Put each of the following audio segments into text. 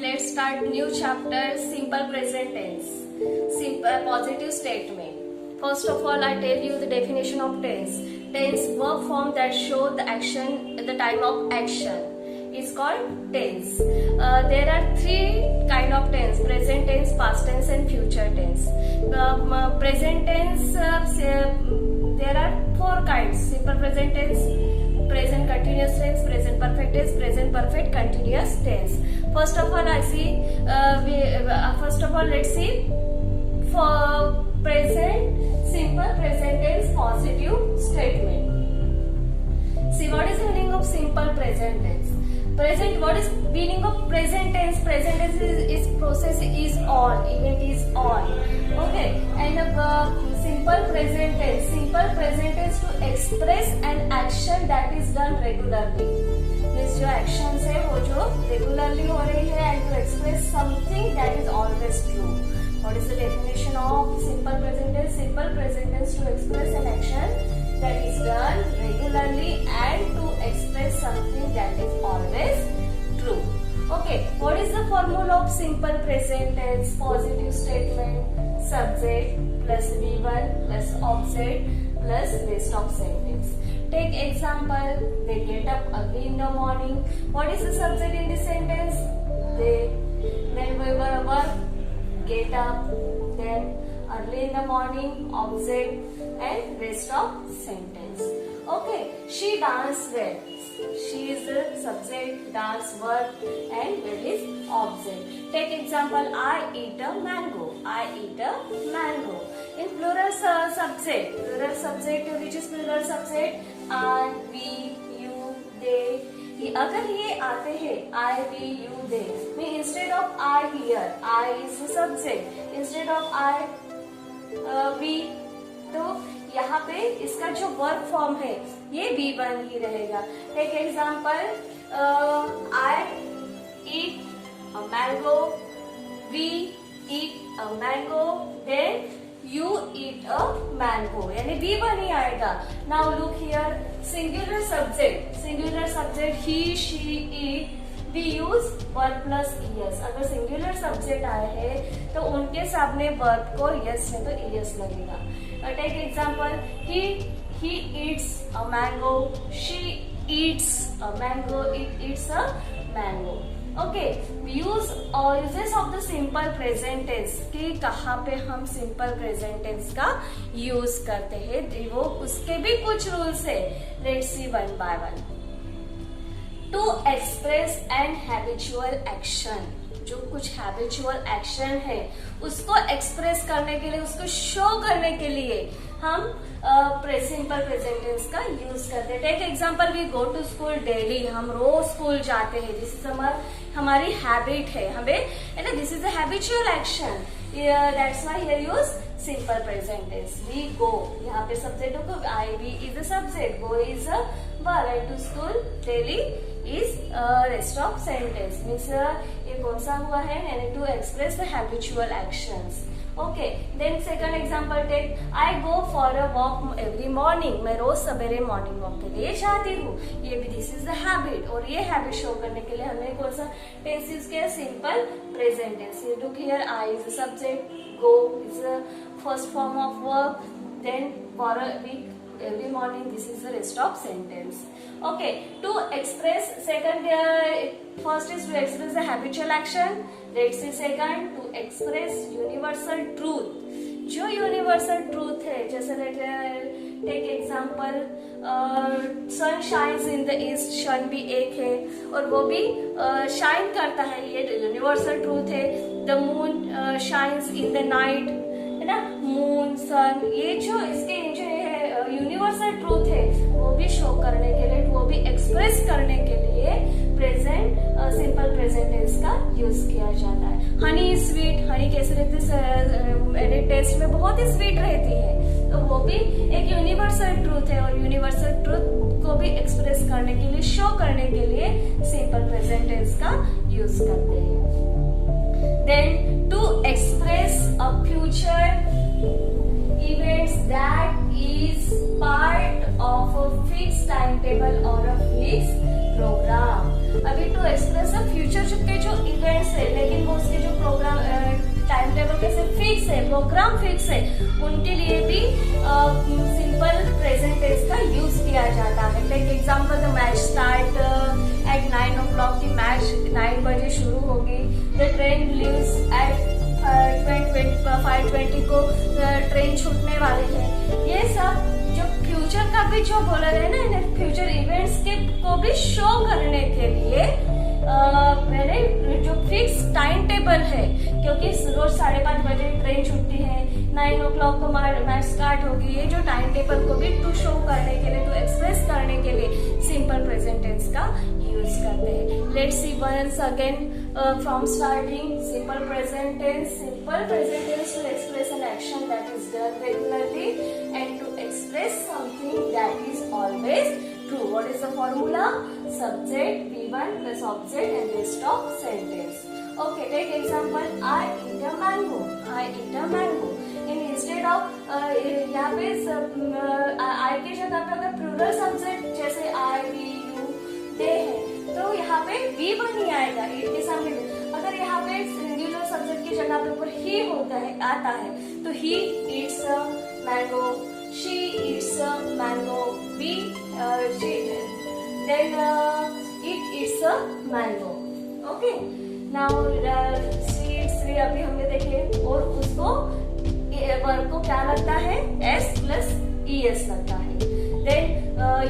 let's start new chapter, simple present tense, simple positive statement. First of all, I tell you the definition of tense. Tense, verb form that show the action at the time of action is called tense. There are three kind of tense: present tense, past tense, and future tense. Present tense, there are four kinds: simple present tense, present continuous tense, present perfect tense, present perfect continuous tense. First of all, let's see for present simple present tense positive statement. See, what is the meaning of simple present tense? Present, what is meaning of present tense? Present tense is process is on, event is on. Okay, and simple present tense. Simple present tense to express an action that is done regularly. Means जो actions है वो जो regularly हो रही है, and to express something that is always true. What is the definition of simple present tense? Simple present tense to express an action that is done regularly and to express something that is always true. Okay, what is the formula of simple present tense positive statement? Subject plus V1 plus object plus rest of sentence. Take example, they get up early in the morning. What is the subject in this sentence? They. Then we were get up, then early in the morning, object and rest of sentence. Okay, she danced well. She is the subject, dance verb and well is object. Take example, I eat a mango. I eat a mango. In plural subject, which is plural subject? I, we, you, they. अगर ये आते हैं I, we, you, they, mean instead of I here, I is the subject, instead of I, we, तो यहाँ पे इसका जो verb form है ये V1 ही रहेगा. Take example, I eat a mango, we eat a mango, then you eat a mango. यानी V1 ही आएगा. Now look here, singular subject, he, she, it. We use verb plus es. अगर singular subject आए हैं तो उनके सामने verb को yes है तो es लगेगा. Take example, he eats a mango, she eats a mango, it eats a mango. Okay, uses of the simple present tense कि कहाँ पे हम simple present tense का use करते हैं, वो उसके भी कुछ rules है. Let's see one by one. To express an habitual action, जो कुछ habitual action है उसको express करने के लिए, उसको show करने के लिए हम simple present tense का use करते हैं. Take example, we go to school daily. हम रोज स्कूल जाते हैं. This is हमारी हैबिट है, हमें है ना. This is a habitual action. That's why here use simple present tense. We go. यहाँ पे subject को I, we is the subject, go is a verb, and to school daily is rest of sentence. Means ये कौन सा हुआ है? यानी to express the habitual actions. Okay, then second example take, I go for a walk every morning. मैं रोज सवेरे morning walk के लिए जाती हूँ. ये भी this is the habit, और ये हैबिट शो करने के लिए हमने कौन सा टेंस यूज किया? Simple present tense. Look here, I is the subject, go is the first form of verb, then for a week every morning, this is the rest of sentence. Okay, to express first is to express the habitual action. Let's see second, to express universal truth. जो universal truth है, जैसे take example, sun shines in the east. sun भी एक है और वो भी shine करता है, ये universal truth है. The moon shines in the night, है ना. moon, sun, ये जो इसके नीचे है यूनिवर्सल ट्रूथ है, वो भी शो करने के लिए, वो भी एक्सप्रेस करने के लिए प्रेजेंट सिंपल प्रेजेंट टेंस का यूज किया जाता है. हनी स्वीट, हनी कैसे रहती है? टेस्ट में बहुत ही स्वीट रहती है, तो वो भी एक यूनिवर्सल ट्रूथ है, और यूनिवर्सल ट्रूथ को भी एक्सप्रेस करने के लिए, शो करने के लिए सिंपल प्रेजेंट टेंस का यूज करते हैं. Then to express a future events that is part of a fixed timetable or a fixed programme. अभी टू एक्सप्रेस अ फ्यूचर के जो इवेंट्स है, लेकिन वो उसके जो प्रोग्राम टाइम टेबल कैसे फिक्स है, प्रोग्राम फिक्स है, उनके लिए भी सिंपल प्रेजेंट टेंस का यूज किया जाता है। Like example, the match start at 9 o'clock, की मैच 9 बजे शुरू होगी। द ट्रेन लीव्स एट 5:20 को ट्रेन छूटने वाले हैं। ये सब जो फ्यूचर का भी जो बोला है ना, फ्यूचर इवेंट्स के को भी शो करने के लिए मैंने जो फिक्स टाइम टेबल है, क्योंकि रोज 5:30 बजे ट्रेन छूटती है, 9 o'clock को मैच स्टार्ट होगी, ये जो टाइम टेबल को भी टू शो करने के लिए, टू एक्सप्रेस करने के लिए सिंपल प्रेजेंट टेंस का यूज करते हैं। Let's see once again from starting. Simple present tense to express an action that is done regularly and to express something that is always true. What is the formula? Subject V1 plus object and rest of sentence. Okay, take example. I eat a mango. I eat a mango. Instead of यहाँ पे I की जगह पे अगर plural subject जैसे I, we, you, they है, तो यहाँ पे V1 ही आएगा eat के सामने। अगर यहाँ पे singular subject की जगह पे ऊपर he होता है, आता है, तो he eats a mango. She eats a mango. Then it eats a mango. Okay. Now she eats, अभी हमने देखे, और उसको वर्ब को क्या लगता है? S plus ES लगता है। Then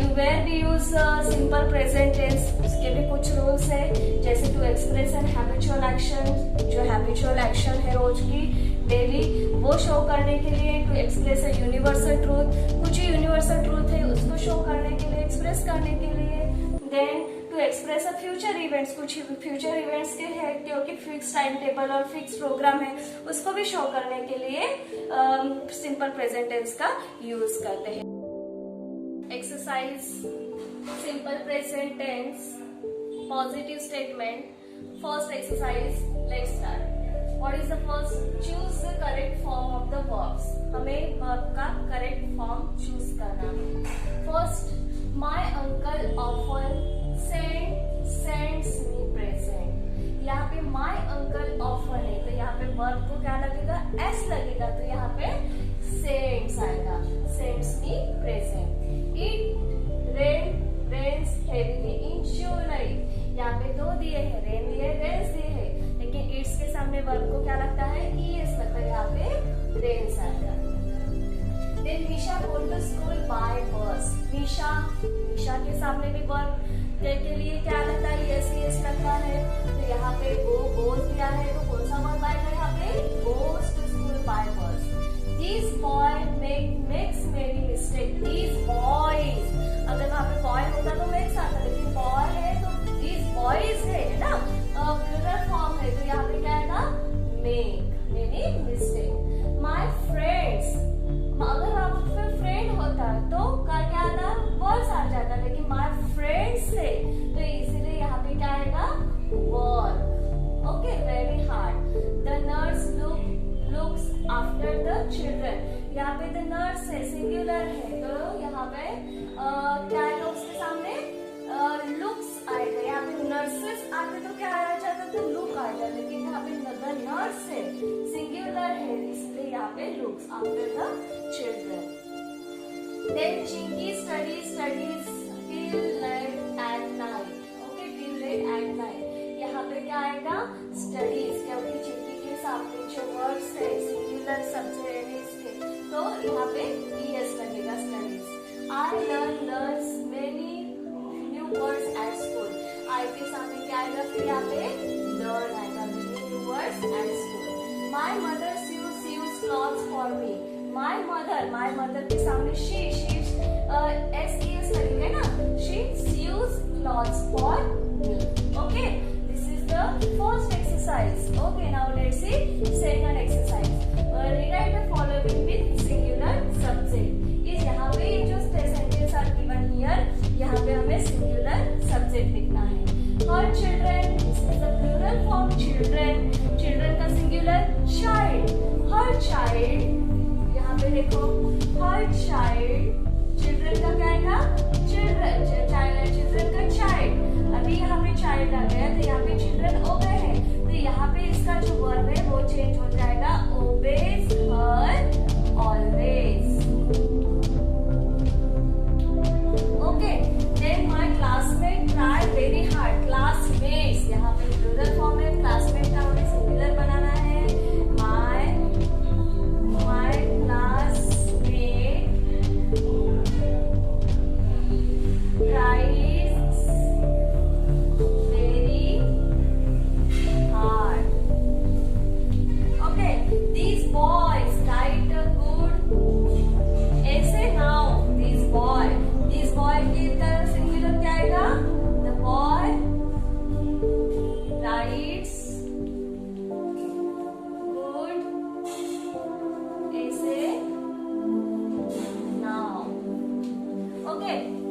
you where we use simple present tense, उसके भी कुछ रूल्स है, जैसे to express an habitual action, जो habitual action है रोज की डेली, वो शो करने के लिए, to express a universal truth, कुछ ही यूनिवर्सल ट्रूथ है उसको शो करने के लिए, एक्सप्रेस करने के लिए। Then to express a future events, कुछ फ्यूचर इवेंट्स के है, क्योंकि फिक्स टाइम टेबल और फिक्स प्रोग्राम है, उसको भी शो करने के लिए सिंपल प्रेजेंट टेंस का यूज करते हैं। Exercise simple present tense positive statement. First exercise, let's start. What is the first? Choose the correct form of the verbs. हमें verb का correct form choose करना है। First, my uncle often sends me present. यहाँ पे my uncle often है, तो यहाँ पे verb को क्या लगेगा? S लगेगा, तो यहाँ पे sends आएगा, sends me present. It rains heavily in July. यहाँ पे दो दिए हैं, rain दिए, rains दिए हैं, लेकिन इट्स के सामने वर्ब को क्या लगता है? ES लगता है, यहाँ पे रेन्स आएगा। Then Nisha go to school by bus. निशा के सामने भी वर्ब के लिए क्या लगता है? ES लगता है, तो यहाँ पे goes दिया है, तो कौन सा वर्ब आएगा यहाँ पे? Goes to school by bus. This boy makes many mistakes. These boys, अगर वहाँ पे boy होता तो makes आता, लेकिन boy है तो these boys है ना, प्लूरल फॉर्म है, तो यहाँ पे क्या आएगा? Make many mistakes. My friends, अगर वहाँ पे फ्रेंड होता तो क्या आता? वर्ड्स आ जाता, लेकिन my friends से, तो इसीलिए यहाँ पे क्या आएगा? Verb. Okay, very hard. The nurse looks after the children. यहाँ पे the nurse है, सिंगुलर है, तो यहाँ पे क्या आएगा उसके सामने? लुक्स आएगा। यहाँ पे नर्सेस आते तो क्या आ जाता? तो लुक आ जाता, लेकिन यहाँ पे द नर्स है, सिंगुलर है, इसलिए यहाँ पे looks after the children. Then Chinki studies till late at night. Okay, till late at night. यहाँ पे क्या आएगा? स्टडीज, क्योंकि चिंकी के सामने जो वर्ड्स है सिंगुलर सब्जेक्ट है इसके, तो यहाँ पे ES लगेगा, studies. I learns many words at school. I के सामने क्या आएगा? फिर यहाँ पे learn आएगा, many new words at school. My mother sews clothes for me. My mother के सामने she S-E-S लगेगा ना, she sews clothes for me. Okay, this is the first exercise. Okay, now let's see second exercise. Rewrite the following with singular subject. इस यहाँ पे ये जो sentences are given here, यहाँ पे हमें singular subject लिखना है। Her children, this is the plural form children का singular child. Her child, यहाँ पे देखो her child, children का क्या आएगा? children का child.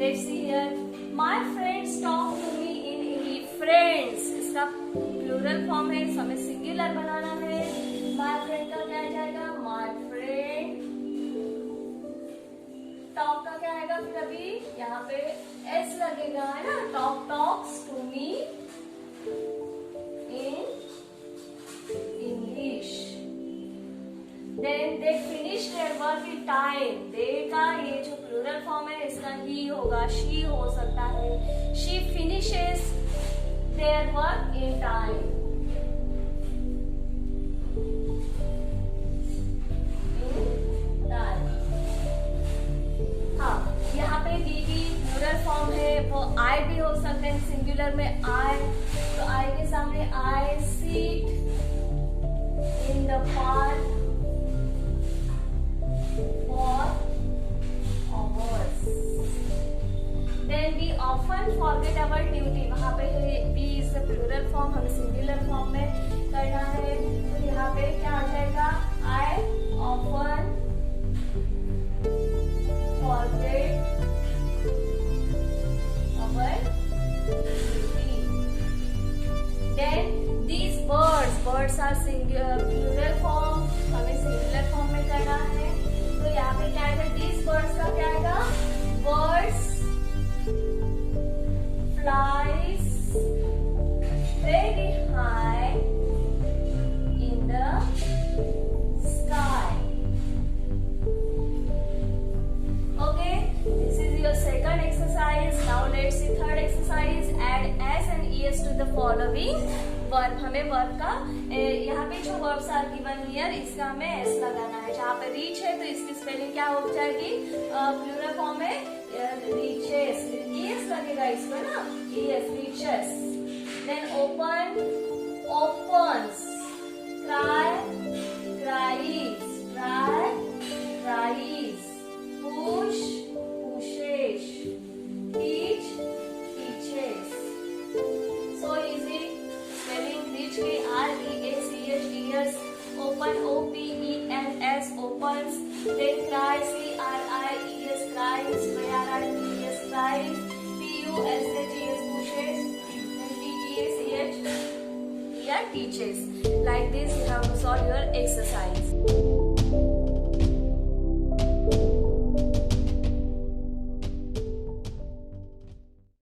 Let's see here. My friends talk to me in English. Friends इसका प्लूरल फॉर्म है, हमें सिंगुलर बनाना है. My friend का क्या आ जाएगा? My friend. टॉक का क्या आएगा? फिर अभी यहाँ पे एस लगेगा, है ना. Talk talks to me in English. Then they finish their work in time. They का ये जो प्लूरल फॉर्म है इसका ही होगा, she हो सकता है. She finishes their work in time. In time. हाँ, यहाँ पे डी भी प्लूरल फॉर्म है, वो आई भी हो सकते हैं. सिंगुलर में आई, तो आई के सामने I sit in the park for hours. Then we often forget our duty. वहाँ पे we is the plural form, हमें singular form में करना है. तो यहाँ पे क्या आ जाएगा? I often forget our duty. Then these birds are plural form, हमें singular form में करना है. तो यहाँ पे क्या आएगा? These birds का क्या आएगा? Birds flies very high in the sky. Okay, this is your second exercise. Now let's see third exercise. Add s and es to the following verb. हमें वर्ब का यहाँ पे जो वर्ब्स आर गिवन हियर इसका हमें S लगाना है. जहाँ पे रीच है तो इसकी स्पेलिंग क्या हो जाएगी? प्लूरल फॉर्म में रीचेस, ईएस लगेगा इसमें ना, ES, reaches. Then open, opens. Cry, cries. Try, tries. Push, pushes. Teach, teaches. So easy. Spelling reach के R-E-A-C-H, ears. Open, O-P-E-N-S, opens. Then cry, C-R-I-E-S, cries. C-R-I-E-S, cries. P-U-S-H-E-S, pushes. Then T-E-A-C-H, here teaches. Like this you have to solve your exercise.